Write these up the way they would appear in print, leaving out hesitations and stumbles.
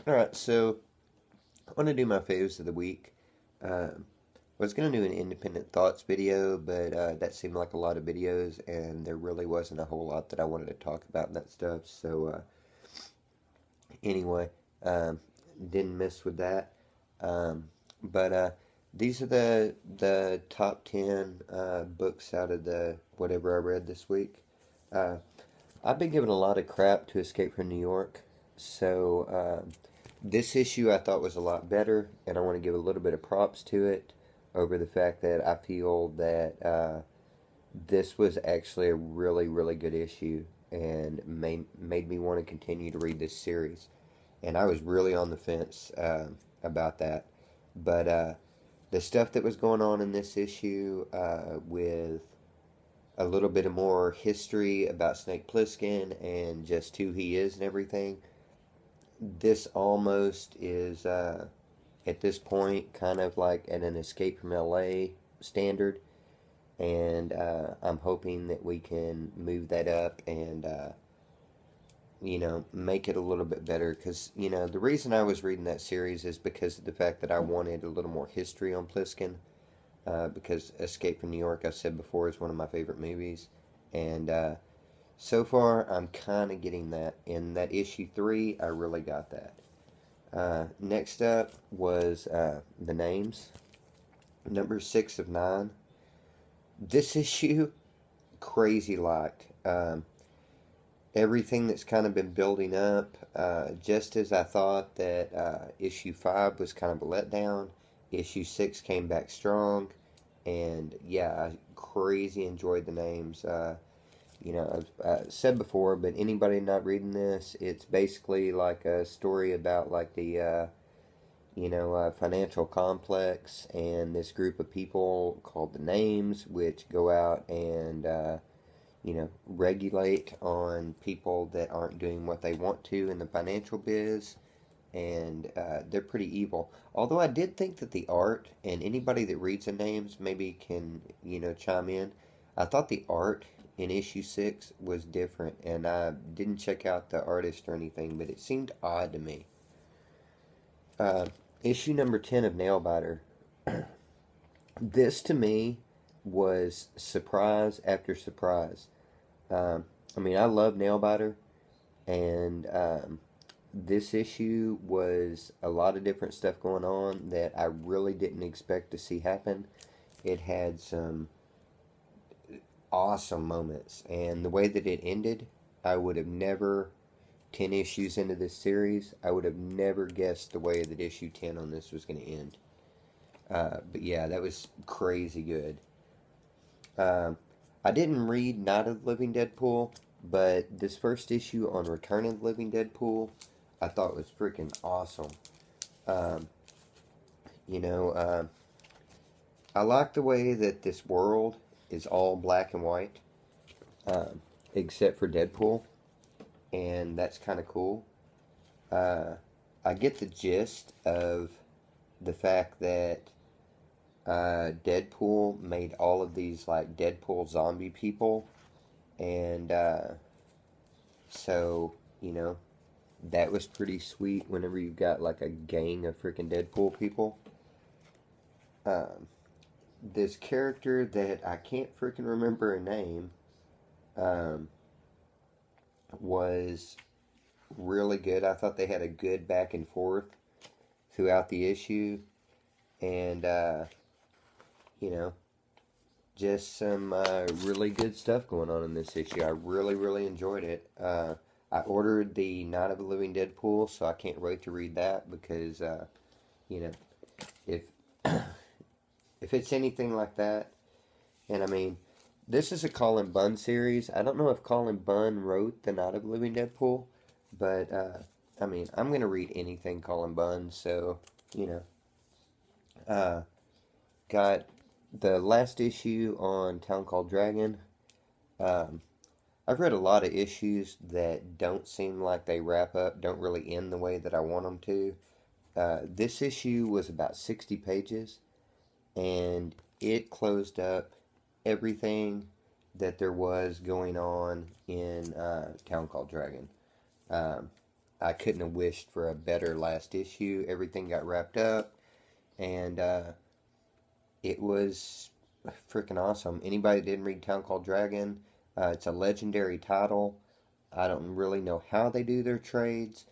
Alright, so I want to do my faves of the week. I was going to do an independent thoughts video, but that seemed like a lot of videos, and there really wasn't a whole lot that I wanted to talk about in that stuff. So, anyway, um, didn't mess with that. Um, but these are the top 10 books out of the whatever I read this week. Uh, I've been given a lot of crap to Escape from New York, so this issue I thought was a lot better, and I want to give a little bit of props to it over the fact that I feel that this was actually a really, really good issue and made me want to continue to read this series. And I was really on the fence about that. But the stuff that was going on in this issue with a little bit of more history about Snake Plissken and just who he is and everything, this almost is at this point kind of like at an Escape from LA standard, and I'm hoping that we can move that up and make it a little bit better, because the reason I was reading that series is because of the fact that I wanted a little more history on Pliskin, because Escape from New York, I said before, is one of my favorite movies, and so far, I'm kind of getting that. In that issue 3, I really got that. Next up was the names. Number 6 of 9. This issue, crazy liked. Everything that's kind of been building up, just as I thought that issue 5 was kind of a letdown, issue 6 came back strong, and yeah, I crazy enjoyed the names. I've said before, but anybody not reading this, it's basically like a story about like the, financial complex and this group of people called the Names, which go out and, regulate on people that aren't doing what they want to in the financial biz, and they're pretty evil. Although I did think that the art, and anybody that reads the Names maybe can, chime in, I thought the art in issue 6 was different, and I didn't check out the artist or anything, but it seemed odd to me. Issue number 10 of Nailbiter. This to me was surprise after surprise. I love Nailbiter, and this issue was a lot of different stuff going on that I really didn't expect to see happen. It had some awesome moments, and the way that it ended, I would have never, 10 issues into this series, I would have never guessed the way that issue 10 on this was going to end. But yeah, that was crazy good. I didn't read Night of the Living Deadpool, but this first issue on Return of the Living Deadpool I thought was freaking awesome. Um, I like the way that this world is all black and white, um, except for Deadpool, and that's kind of cool. Uh, I get the gist of the fact that Deadpool made all of these like Deadpool zombie people, and so that was pretty sweet. Whenever you got like a gang of freaking Deadpool people. Um, this character that I can't freaking remember her name um, was really good. I thought they had a good back and forth throughout the issue, and just some really good stuff going on in this issue. I really, really enjoyed it. I ordered the Night of the Living Deadpool, so I can't wait to read that, because if if it's anything like that, and this is a Colin Bunn series. I don't know if Colin Bunn wrote the Night of the Living Deadpool, but I'm going to read anything Colin Bunn, so, got the last issue on Town Called Dragon. Um, I've read a lot of issues that don't seem like they wrap up, don't really end the way that I want them to. This issue was about 60 pages, and it closed up everything that there was going on in Town Called Dragon. Um, I couldn't have wished for a better last issue. Everything got wrapped up, and it was freaking awesome. Anybody that didn't read Town Called Dragon, it's a legendary title. I don't really know how they do their trades,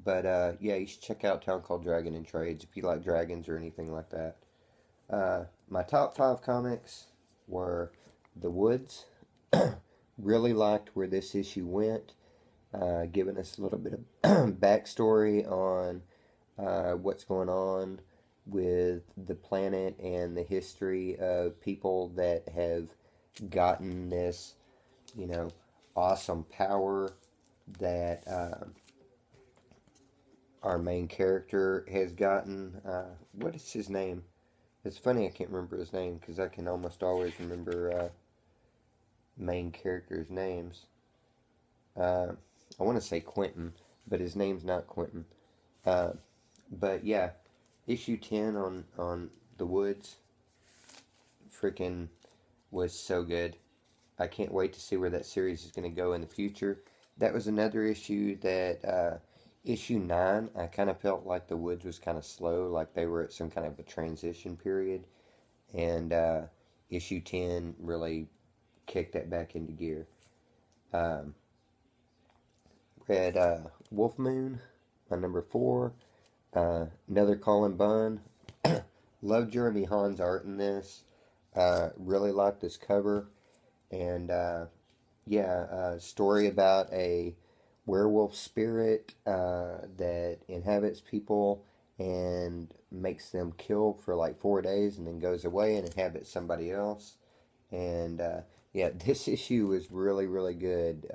but yeah, you should check out Town Called Dragon in trades if you like dragons or anything like that. My top 5 comics were The Woods. Really liked where this issue went, giving us a little bit of backstory on what's going on with the planet and the history of people that have gotten this, you know, awesome power that our main character has gotten. What is his name? It's funny I can't remember his name because I can almost always remember main characters' names. I want to say Quentin, but his name's not Quentin. But yeah, issue 10 on The Woods freaking was so good. I can't wait to see where that series is going to go in the future. That was another issue that, issue 9, I kind of felt like The Woods was kind of slow, like they were at some kind of a transition period. And issue 10 really kicked that back into gear. Read Wolfman, my number 4. Another Colin Bunn. Love Jeremy Hahn's art in this. Really like this cover. And yeah, story about a werewolf spirit that inhabits people and makes them kill for like 4 days and then goes away and inhabits somebody else. And yeah, this issue was really, really good.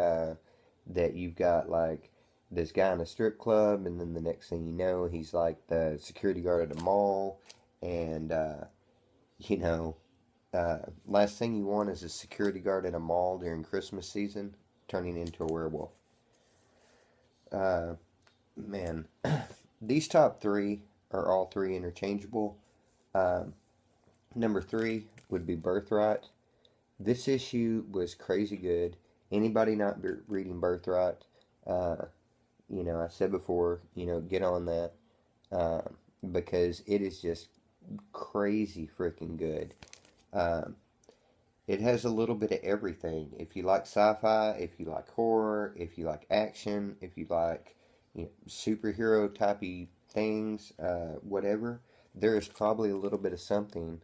That you've got like this guy in a strip club, and then the next thing you know, he's like the security guard at a mall, and you know, last thing you want is a security guard at a mall during Christmas season turning into a werewolf. Man, these top 3 are all 3 interchangeable. Number 3 would be Birthright. This issue was crazy good. Anybody not reading Birthright, you know, I said before, you know, get on that, because it is just crazy freaking good. It has a little bit of everything. If you like sci-fi, if you like horror, if you like action, if you like, you know, superhero typey things, whatever, there is probably a little bit of something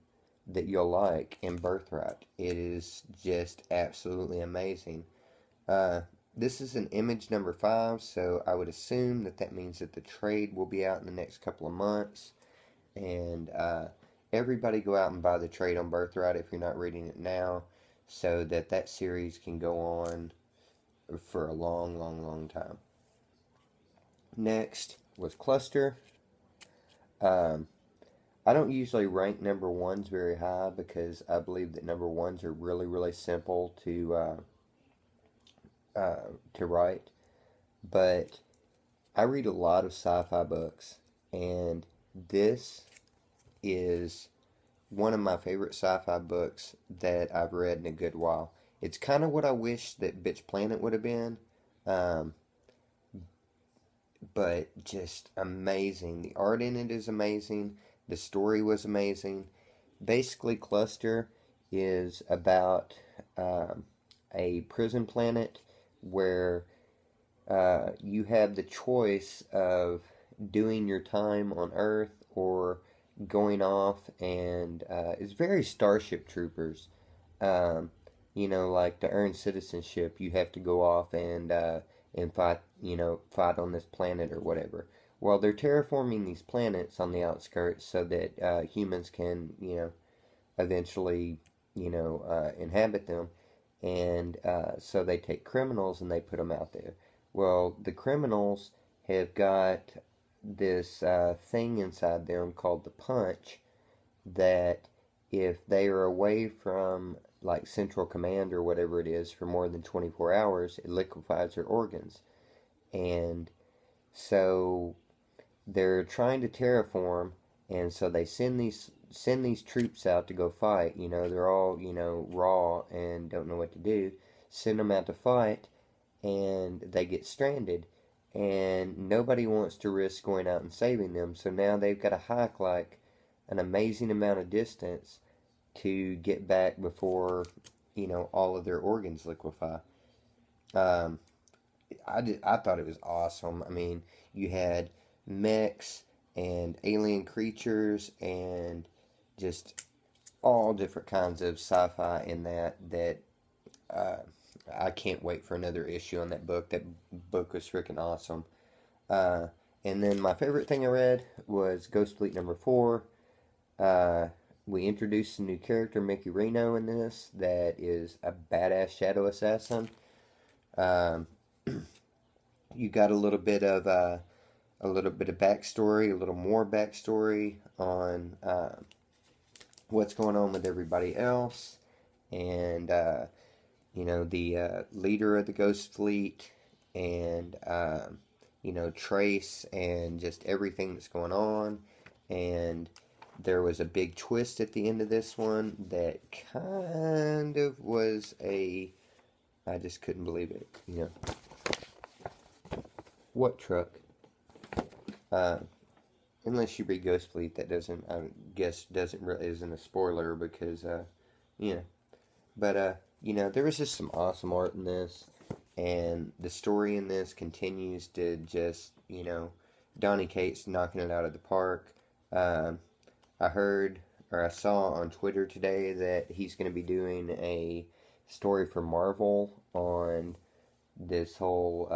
that you'll like in Birthright. It is just absolutely amazing. This is an Image number 5, so I would assume that that means that the trade will be out in the next couple of months. And everybody go out and buy the trade on Birthright if you're not reading it now, so that that series can go on for a long, long, long time. Next was Cluster. I don't usually rank number 1s very high because I believe that number 1s are really, really simple to write. But I read a lot of sci-fi books, and this is one of my favorite sci-fi books that I've read in a good while. It's kind of what I wish that Bitch Planet would have been, but just amazing. The art in it is amazing. The story was amazing. Basically, Cluster is about a prison planet where you have the choice of doing your time on Earth or going off, and it's very Starship Troopers. You know, like to earn citizenship, you have to go off and fight, you know, fight on this planet or whatever. Well, they're terraforming these planets on the outskirts so that humans can, you know, eventually, you know, inhabit them. And so they take criminals and they put them out there. Well, the criminals have got this thing inside them called the punch, that if they are away from like Central Command or whatever it is for more than 24 hours, it liquefies their organs. And so they're trying to terraform, and so they send these troops out to go fight. You know, they're all, you know, raw and don't know what to do. Send them out to fight, and they get stranded. and nobody wants to risk going out and saving them. So now they've got to hike like an amazing amount of distance to get back before, all of their organs liquefy. Um, I thought it was awesome. I mean, you had mechs and alien creatures and just all different kinds of sci-fi in that uh, I can't wait for another issue on that book. That book was freaking awesome. Uh, and then my favorite thing I read was Ghost Fleet #4. Uh, we introduced a new character, Mickey Reno, in this that is a badass shadow assassin. Um, you got a little bit of backstory, a little more backstory on what's going on with everybody else, and the leader of the Ghost Fleet, and Trace, and just everything that's going on. And there was a big twist at the end of this one that kind of was I just couldn't believe it. What truck? Uh, Unless you read Ghost Fleet, that doesn't, I guess, isn't a spoiler because, yeah. But, there was just some awesome art in this, and the story in this continues to just, Donny Cates knocking it out of the park. I heard, or I saw on Twitter today that he's going to be doing a story for Marvel on this whole,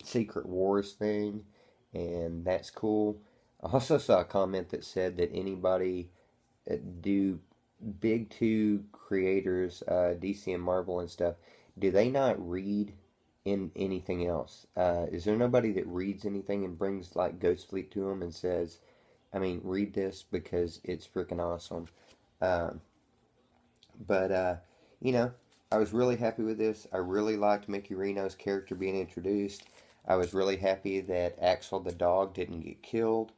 Secret Wars thing, and that's cool. I also saw a comment that said that anybody do big two creators, DC and Marvel and stuff, do they not read in anything else? Is there nobody that reads anything and brings like Ghost Fleet to them and says, read this because it's freaking awesome. Um, but I was really happy with this. I really liked Mickey Reno's character being introduced. I was really happy that Axel the dog didn't get killed.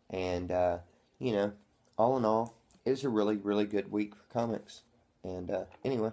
And, all in all, it was a really, really good week for comics. And, anyway,